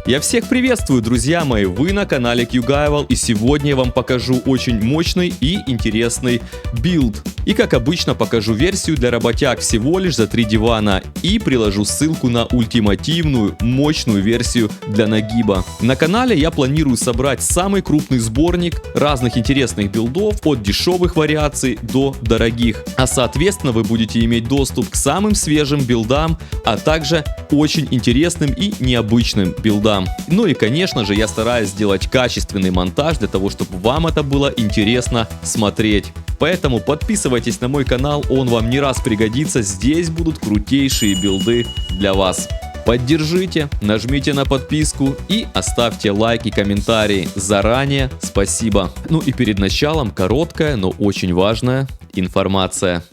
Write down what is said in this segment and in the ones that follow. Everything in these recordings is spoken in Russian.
Я всех приветствую, друзья мои, вы на канале QGuival, и сегодня я вам покажу очень мощный и интересный билд. И как обычно покажу версию для работяг всего лишь за 3 дивана и приложу ссылку на ультимативную мощную версию для нагиба. На канале я планирую собрать самый крупный сборник разных интересных билдов от дешевых вариаций до дорогих. А соответственно вы будете иметь доступ к самым свежим билдам, а также очень интересным и необычным билдам. Ну и конечно же я стараюсь сделать качественный монтаж для того, чтобы вам это было интересно смотреть. Поэтому подписывайтесь на мой канал, он вам не раз пригодится, здесь будут крутейшие билды для вас. Поддержите, нажмите на подписку и оставьте лайк и комментарии. Заранее спасибо. Ну и перед началом короткая, но очень важная информация.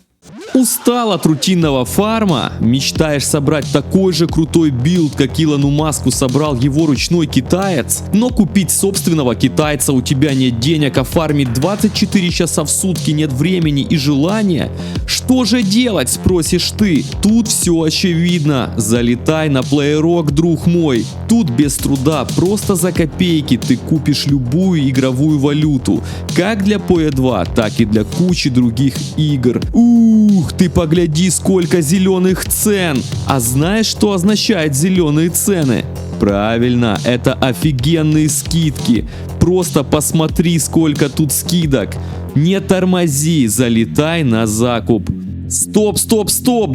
Устал от рутинного фарма? Мечтаешь собрать такой же крутой билд, как Илону Маску собрал его ручной китаец? Но купить собственного китайца у тебя нет денег, а фармить 24 часа в сутки нет времени и желания? Что же делать, спросишь ты? Тут все очевидно. Залетай на Playrock, друг мой. Тут без труда, просто за копейки ты купишь любую игровую валюту. Как для PoE 2, так и для кучи других игр. Ух, ты погляди, сколько зеленых цен! А знаешь, что означает зеленые цены? Правильно, это офигенные скидки. Просто посмотри, сколько тут скидок. Не тормози, залетай на закуп. Стоп,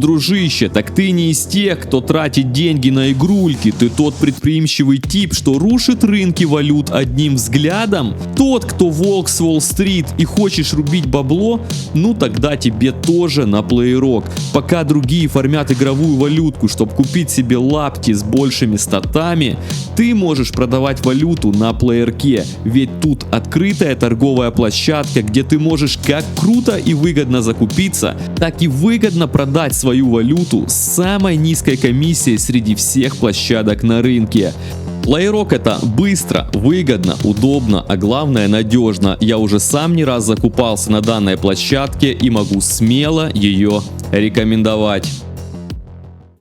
дружище, так ты не из тех, кто тратит деньги на игрульки, ты тот предприимчивый тип, что рушит рынки валют одним взглядом? Тот, кто волк с Уолл-стрит и хочешь рубить бабло? Ну тогда тебе тоже на Playrock. Пока другие фармят игровую валютку, чтобы купить себе лапти с большими статами, ты можешь продавать валюту на Player'ке, ведь тут открытая торговая площадка, где ты можешь как круто и выгодно закупиться, так и выгодно продать свою валюту с самой низкой комиссией среди всех площадок на рынке. Playrock это быстро, выгодно, удобно, а главное надежно. Я уже сам не раз закупался на данной площадке и могу смело ее рекомендовать.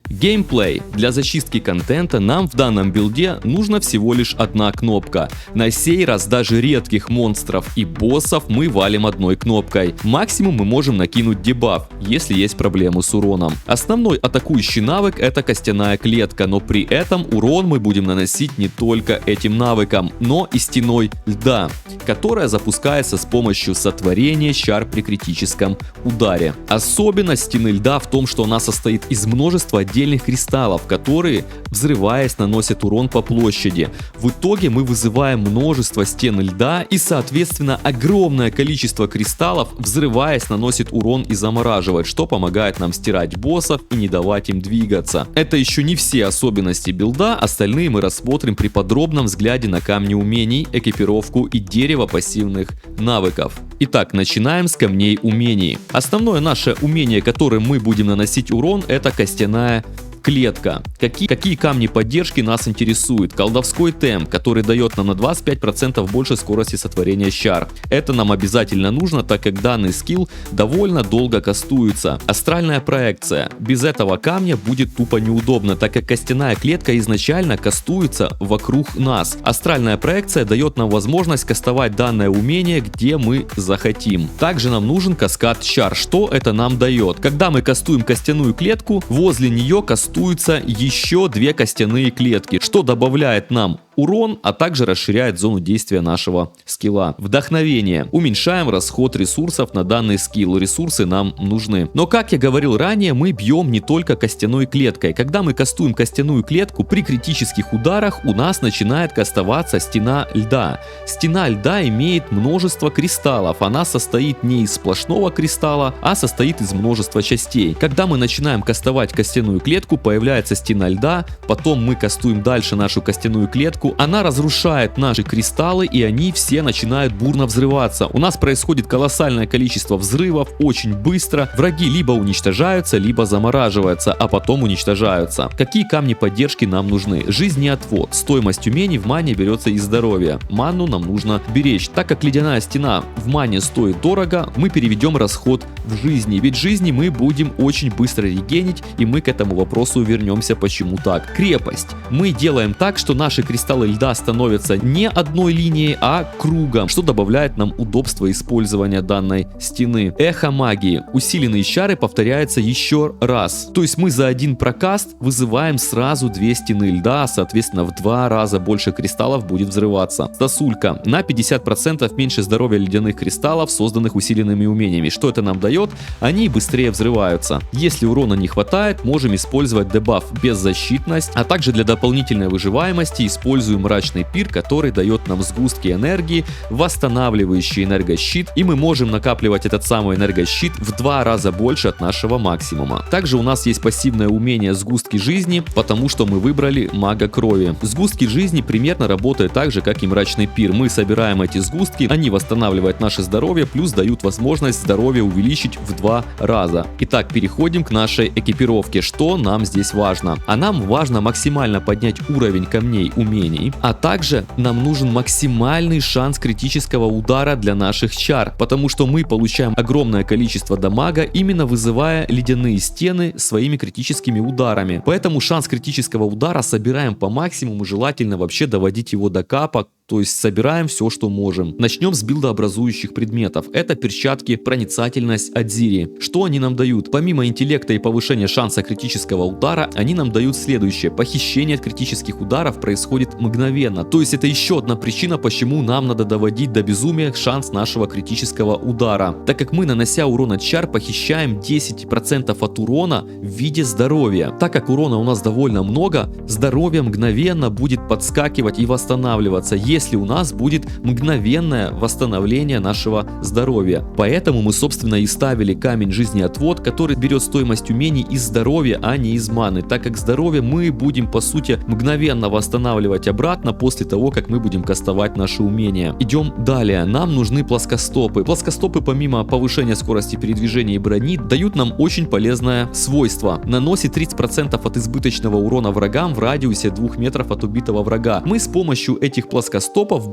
Геймплей. Для зачистки контента нам в данном билде нужно всего лишь одна кнопка. На сей раз даже редких монстров и боссов мы валим одной кнопкой. Максимум мы можем накинуть дебаф, если есть проблемы с уроном. Основной атакующий навык это костяная клетка, но при этом урон мы будем наносить не только этим навыком, но и стеной льда, которая запускается с помощью сотворения чар при критическом ударе. Особенность стены льда в том, что она состоит из множества отдельных кристаллов, которые, взрываясь, наносят урон по площади. В итоге мы вызываем множество стен льда и, соответственно, огромное количество кристаллов, взрываясь, наносит урон и замораживает, что помогает нам стирать боссов и не давать им двигаться. Это еще не все особенности билда, остальные мы рассмотрим при подробном взгляде на камни умений, экипировку и дерево пассивных навыков. Итак, начинаем с камней умений. Основное наше умение, которым мы будем наносить урон, это костяная клетка. Какие камни поддержки нас интересуют? Колдовской темп, который дает нам на 25% больше скорости сотворения чар. Это нам обязательно нужно, так как данный скилл довольно долго кастуется. Астральная проекция. Без этого камня будет тупо неудобно, так как костяная клетка изначально кастуется вокруг нас. Астральная проекция дает нам возможность кастовать данное умение, где мы захотим. Также нам нужен каскад чар. Что это нам дает? Когда мы кастуем костяную клетку, возле нее кастуется еще 2 костяные клетки, что добавляет нам урон, а также расширяет зону действия нашего скилла. Вдохновение. Уменьшаем расход ресурсов на данный скилл. Ресурсы нам нужны. Но как я говорил ранее, мы бьем не только костяной клеткой. Когда мы кастуем костяную клетку, при критических ударах у нас начинает кастоваться стена льда. Стена льда имеет множество кристаллов. Она состоит не из сплошного кристалла, а состоит из множества частей. Когда мы начинаем кастовать костяную клетку, появляется стена льда, потом мы кастуем дальше нашу костяную клетку, кнопку, она разрушает наши кристаллы, и они все начинают бурно взрываться. У нас происходит колоссальное количество взрывов очень быстро. Враги либо уничтожаются, либо замораживаются, а потом уничтожаются. Какие камни поддержки нам нужны? Жизнеотвод. Стоимость умений в мане берется из здоровья. Ману нам нужно беречь. Так как ледяная стена в мане стоит дорого, мы переведем расход в жизни. Ведь жизни мы будем очень быстро регенить, и мы к этому вопросу вернемся, почему так. Крепость. Мы делаем так, что наши кристаллы льда становятся не одной линией, а кругом, что добавляет нам удобство использования данной стены. Эхо магии. Усиленные чары повторяются еще раз. То есть мы за один прокаст вызываем сразу 2 стены льда, соответственно в 2 раза больше кристаллов будет взрываться. Сосулька. На 50% меньше здоровья ледяных кристаллов, созданных усиленными умениями. Что это нам дает? Они быстрее взрываются. Если урона не хватает, можем использовать дебаф беззащитность, а также для дополнительной выживаемости используем мрачный пир, который дает нам сгустки энергии, восстанавливающий энергощит, и мы можем накапливать этот самый энергощит в 2 раза больше от нашего максимума. Также у нас есть пассивное умение сгустки жизни, потому что мы выбрали мага крови. Сгустки жизни примерно работают так же, как и мрачный пир. Мы собираем эти сгустки, они восстанавливают наше здоровье, плюс дают возможность здоровье увеличить в 2 раза. Итак, переходим к нашей экипировке. Что нам здесь важно? А нам важно максимально поднять уровень камней умений, а также нам нужен максимальный шанс критического удара для наших чар, потому что мы получаем огромное количество дамага, именно вызывая ледяные стены своими критическими ударами. Поэтому шанс критического удара собираем по максимуму, желательно вообще доводить его до капа, то есть собираем все, что можем. Начнем с билдообразующих предметов. Это перчатки проницательность Адзири. Что они нам дают? Помимо интеллекта и повышения шанса критического удара, они нам дают следующее. Похищение от критических ударов происходит мгновенно. То есть это еще одна причина, почему нам надо доводить до безумия шанс нашего критического удара. Так как мы, нанося урон от чар, похищаем 10% от урона в виде здоровья. Так как урона у нас довольно много, здоровье мгновенно будет подскакивать и восстанавливаться, если у нас будет мгновенное восстановление нашего здоровья. Поэтому мы, собственно, и ставили камень жизнеотвод, который берет стоимость умений из здоровья, а не из маны, так как здоровье мы будем, по сути, мгновенно восстанавливать обратно после того, как мы будем кастовать наши умения. Идем далее. Нам нужны плоскостопы. Плоскостопы, помимо повышения скорости передвижения и брони, дают нам очень полезное свойство. Наносит 30% от избыточного урона врагам в радиусе 2 метров от убитого врага. Мы с помощью этих плоскостопов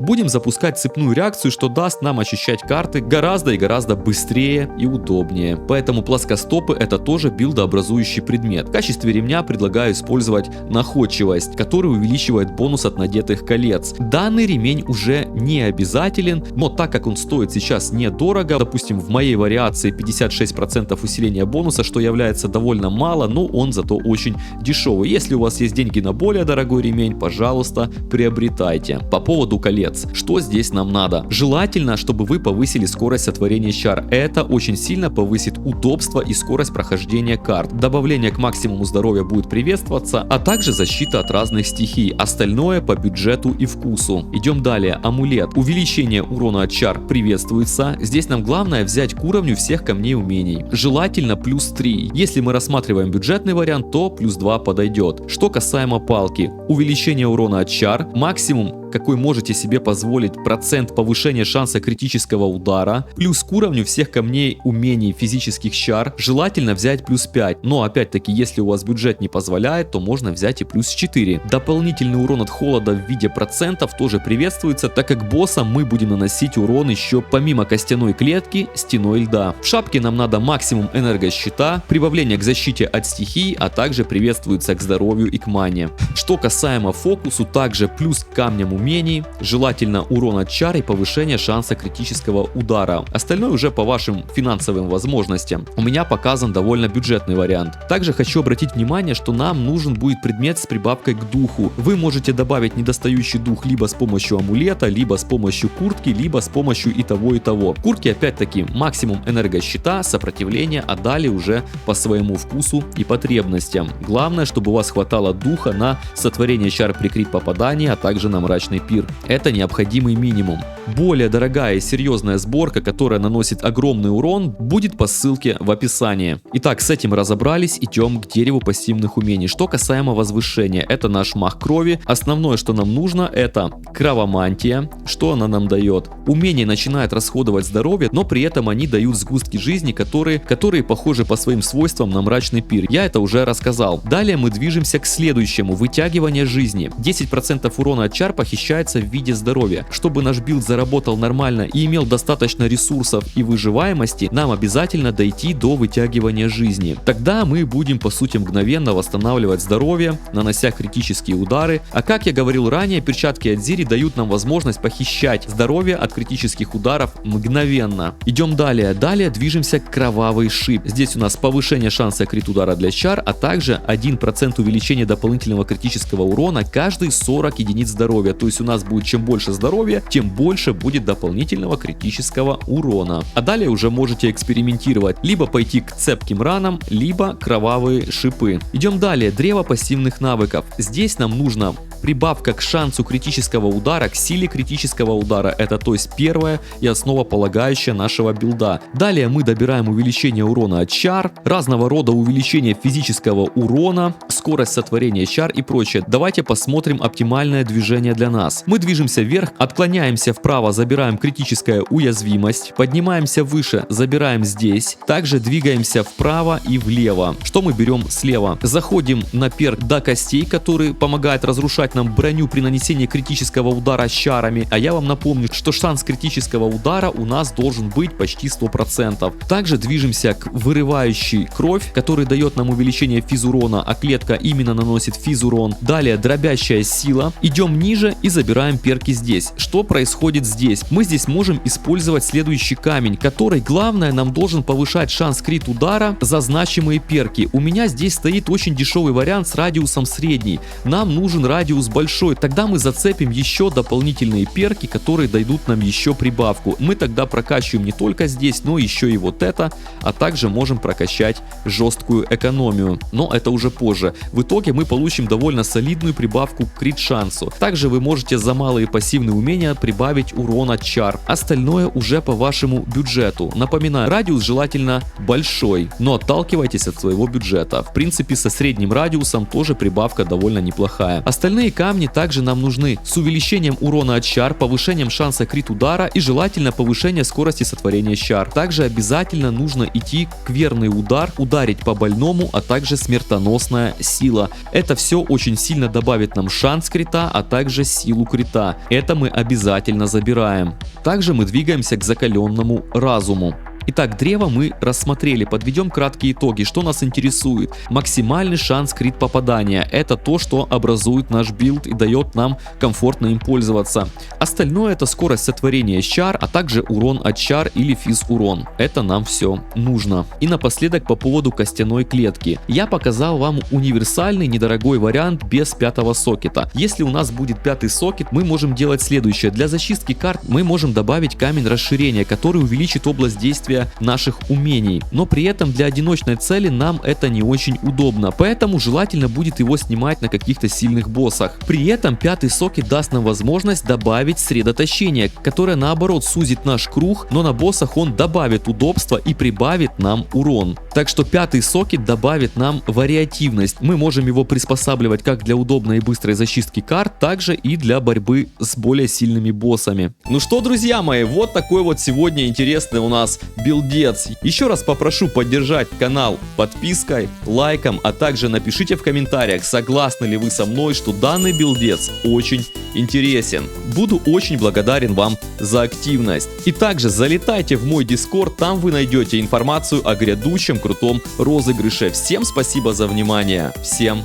будем запускать цепную реакцию, что даст нам ощущать карты гораздо и гораздо быстрее и удобнее. Поэтому плоскостопы — это тоже билдообразующий предмет. В качестве ремня предлагаю использовать находчивость, который увеличивает бонус от надетых колец. Данный ремень уже не обязателен, но так как он стоит сейчас недорого, допустим, в моей вариации 56% усиления бонуса, что является довольно мало, но он зато очень дешевый. Если у вас есть деньги на более дорогой ремень, пожалуйста, приобретайте. По поводу колец. Что здесь нам надо? Желательно, чтобы вы повысили скорость сотворения чар. Это очень сильно повысит удобство и скорость прохождения карт. Добавление к максимуму здоровья будет приветствоваться, а также защита от разных стихий. Остальное по бюджету и вкусу. Идем далее. Амулет. Увеличение урона от чар приветствуется. Здесь нам главное взять к уровню всех камней умений. Желательно плюс 3. Если мы рассматриваем бюджетный вариант, то плюс 2 подойдет. Что касаемо палки. Увеличение урона от чар. Максимум, какой можете себе позволить, процент повышения шанса критического удара, плюс к уровню всех камней умений физических чар, желательно взять плюс 5, но опять-таки, если у вас бюджет не позволяет, то можно взять и плюс 4. Дополнительный урон от холода в виде процентов тоже приветствуется, так как боссам мы будем наносить урон еще помимо костяной клетки стеной льда. В шапке нам надо максимум энергощита, прибавление к защите от стихий, а также приветствуется к здоровью и к мане. Что касаемо фокусу, также плюс к камням умений, желательно урон от чар и повышение шанса критического удара. Остальное уже по вашим финансовым возможностям. У меня показан довольно бюджетный вариант. Также хочу обратить внимание, что нам нужен будет предмет с прибавкой к духу. Вы можете добавить недостающий дух либо с помощью амулета, либо с помощью куртки, либо с помощью и того, и того. В куртке опять-таки максимум энергощита, сопротивления, а далее уже по своему вкусу и потребностям. Главное, чтобы у вас хватало духа на сотворение чар при крит попадании, а также на мрачный мрачный пир. Это необходимый минимум. Более дорогая и серьезная сборка, которая наносит огромный урон, будет по ссылке в описании. Итак, с этим разобрались, идем к дереву пассивных умений. Что касаемо возвышения, это наш маг крови. Основное, что нам нужно, это кровомантия. Что она нам дает? Умение начинает расходовать здоровье, но при этом они дают сгустки жизни, которые похожи по своим свойствам на мрачный пир. Я это уже рассказал. Далее мы движемся к следующему. Вытягивание жизни. 10% урона от чар похищается в виде здоровья. Чтобы наш билд заработал нормально и имел достаточно ресурсов и выживаемости, нам обязательно дойти до вытягивания жизни. Тогда мы будем по сути мгновенно восстанавливать здоровье, нанося критические удары. А как я говорил ранее, перчатки Адзири дают нам возможность похищать здоровье от критических ударов мгновенно. Идем далее. Далее движемся к кровавый шип. Здесь у нас повышение шанса крит удара для чар, а также 1% увеличения дополнительного критического урона каждые 40 единиц здоровья. То есть у нас будет чем больше здоровья, тем больше будет дополнительного критического урона. А далее уже можете экспериментировать. Либо пойти к цепким ранам, либо кровавые шипы. Идем далее. Древо пассивных навыков. Здесь нам нужно прибавка к шансу критического удара, к силе критического удара. Это то есть первая и основополагающая нашего билда. Далее мы добираем увеличение урона от чар, разного рода увеличение физического урона, скорость сотворения чар и прочее. Давайте посмотрим оптимальное движение для нас. Мы движемся вверх, отклоняемся вправо, забираем критическая уязвимость, поднимаемся выше, забираем здесь, также двигаемся вправо и влево. Что мы берем слева? Заходим на перк до костей, который помогает разрушать нам броню при нанесении критического удара чарами. А я вам напомню, что шанс критического удара у нас должен быть почти 100%. Также движемся к вырывающей кровь, который дает нам увеличение физурона, а клетка именно наносит физурон. Далее дробящая сила. Идем ниже и забираем перки здесь. Что происходит здесь? Мы здесь можем использовать следующий камень, который, главное, нам должен повышать шанс крит удара за значимые перки. У меня здесь стоит очень дешевый вариант с радиусом средний. Нам нужен радиус большой, тогда мы зацепим еще дополнительные перки, которые дадут нам еще прибавку. Мы тогда прокачиваем не только здесь, но еще и вот это, а также можем прокачать жесткую экономию. Но это уже позже. В итоге мы получим довольно солидную прибавку к крит шансу. Также вы можете за малые пассивные умения прибавить урон от чар. Остальное уже по вашему бюджету. Напоминаю, радиус желательно большой, но отталкивайтесь от своего бюджета. В принципе, со средним радиусом тоже прибавка довольно неплохая. Остальные камни также нам нужны с увеличением урона от чар, повышением шанса крит удара и желательно повышение скорости сотворения чар. Также обязательно нужно идти к верный удар, ударить по больному, а также смертоносная сила. Это все очень сильно добавит нам шанс крита, а также силу крита. Это мы обязательно забираем. Также мы двигаемся к закаленному разуму. Итак, древо мы рассмотрели. Подведем краткие итоги. Что нас интересует? Максимальный шанс крит попадания. Это то, что образует наш билд и дает нам комфортно им пользоваться. Остальное это скорость сотворения чар, а также урон от чар или физ урон. Это нам все нужно. И напоследок по поводу костяной клетки. Я показал вам универсальный недорогой вариант без пятого сокета. Если у нас будет пятый сокет, мы можем делать следующее. Для зачистки карт мы можем добавить камень расширения, который увеличит область действия наших умений, но при этом для одиночной цели нам это не очень удобно, поэтому желательно будет его снимать на каких-то сильных боссах. При этом пятый сокет даст нам возможность добавить средоточение, которое наоборот сузит наш круг, но на боссах он добавит удобства и прибавит нам урон. Так что пятый сокет добавит нам вариативность. Мы можем его приспосабливать как для удобной и быстрой зачистки карт, также и для борьбы с более сильными боссами. Ну что, друзья мои, вот такой вот сегодня интересный у нас билдец. Еще раз попрошу поддержать канал подпиской, лайком, а также напишите в комментариях, согласны ли вы со мной, что данный билдец очень интересен. Буду очень благодарен вам за активность. И также залетайте в мой Discord, там вы найдете информацию о грядущем крутом розыгрыше. Всем спасибо за внимание, всем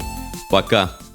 пока.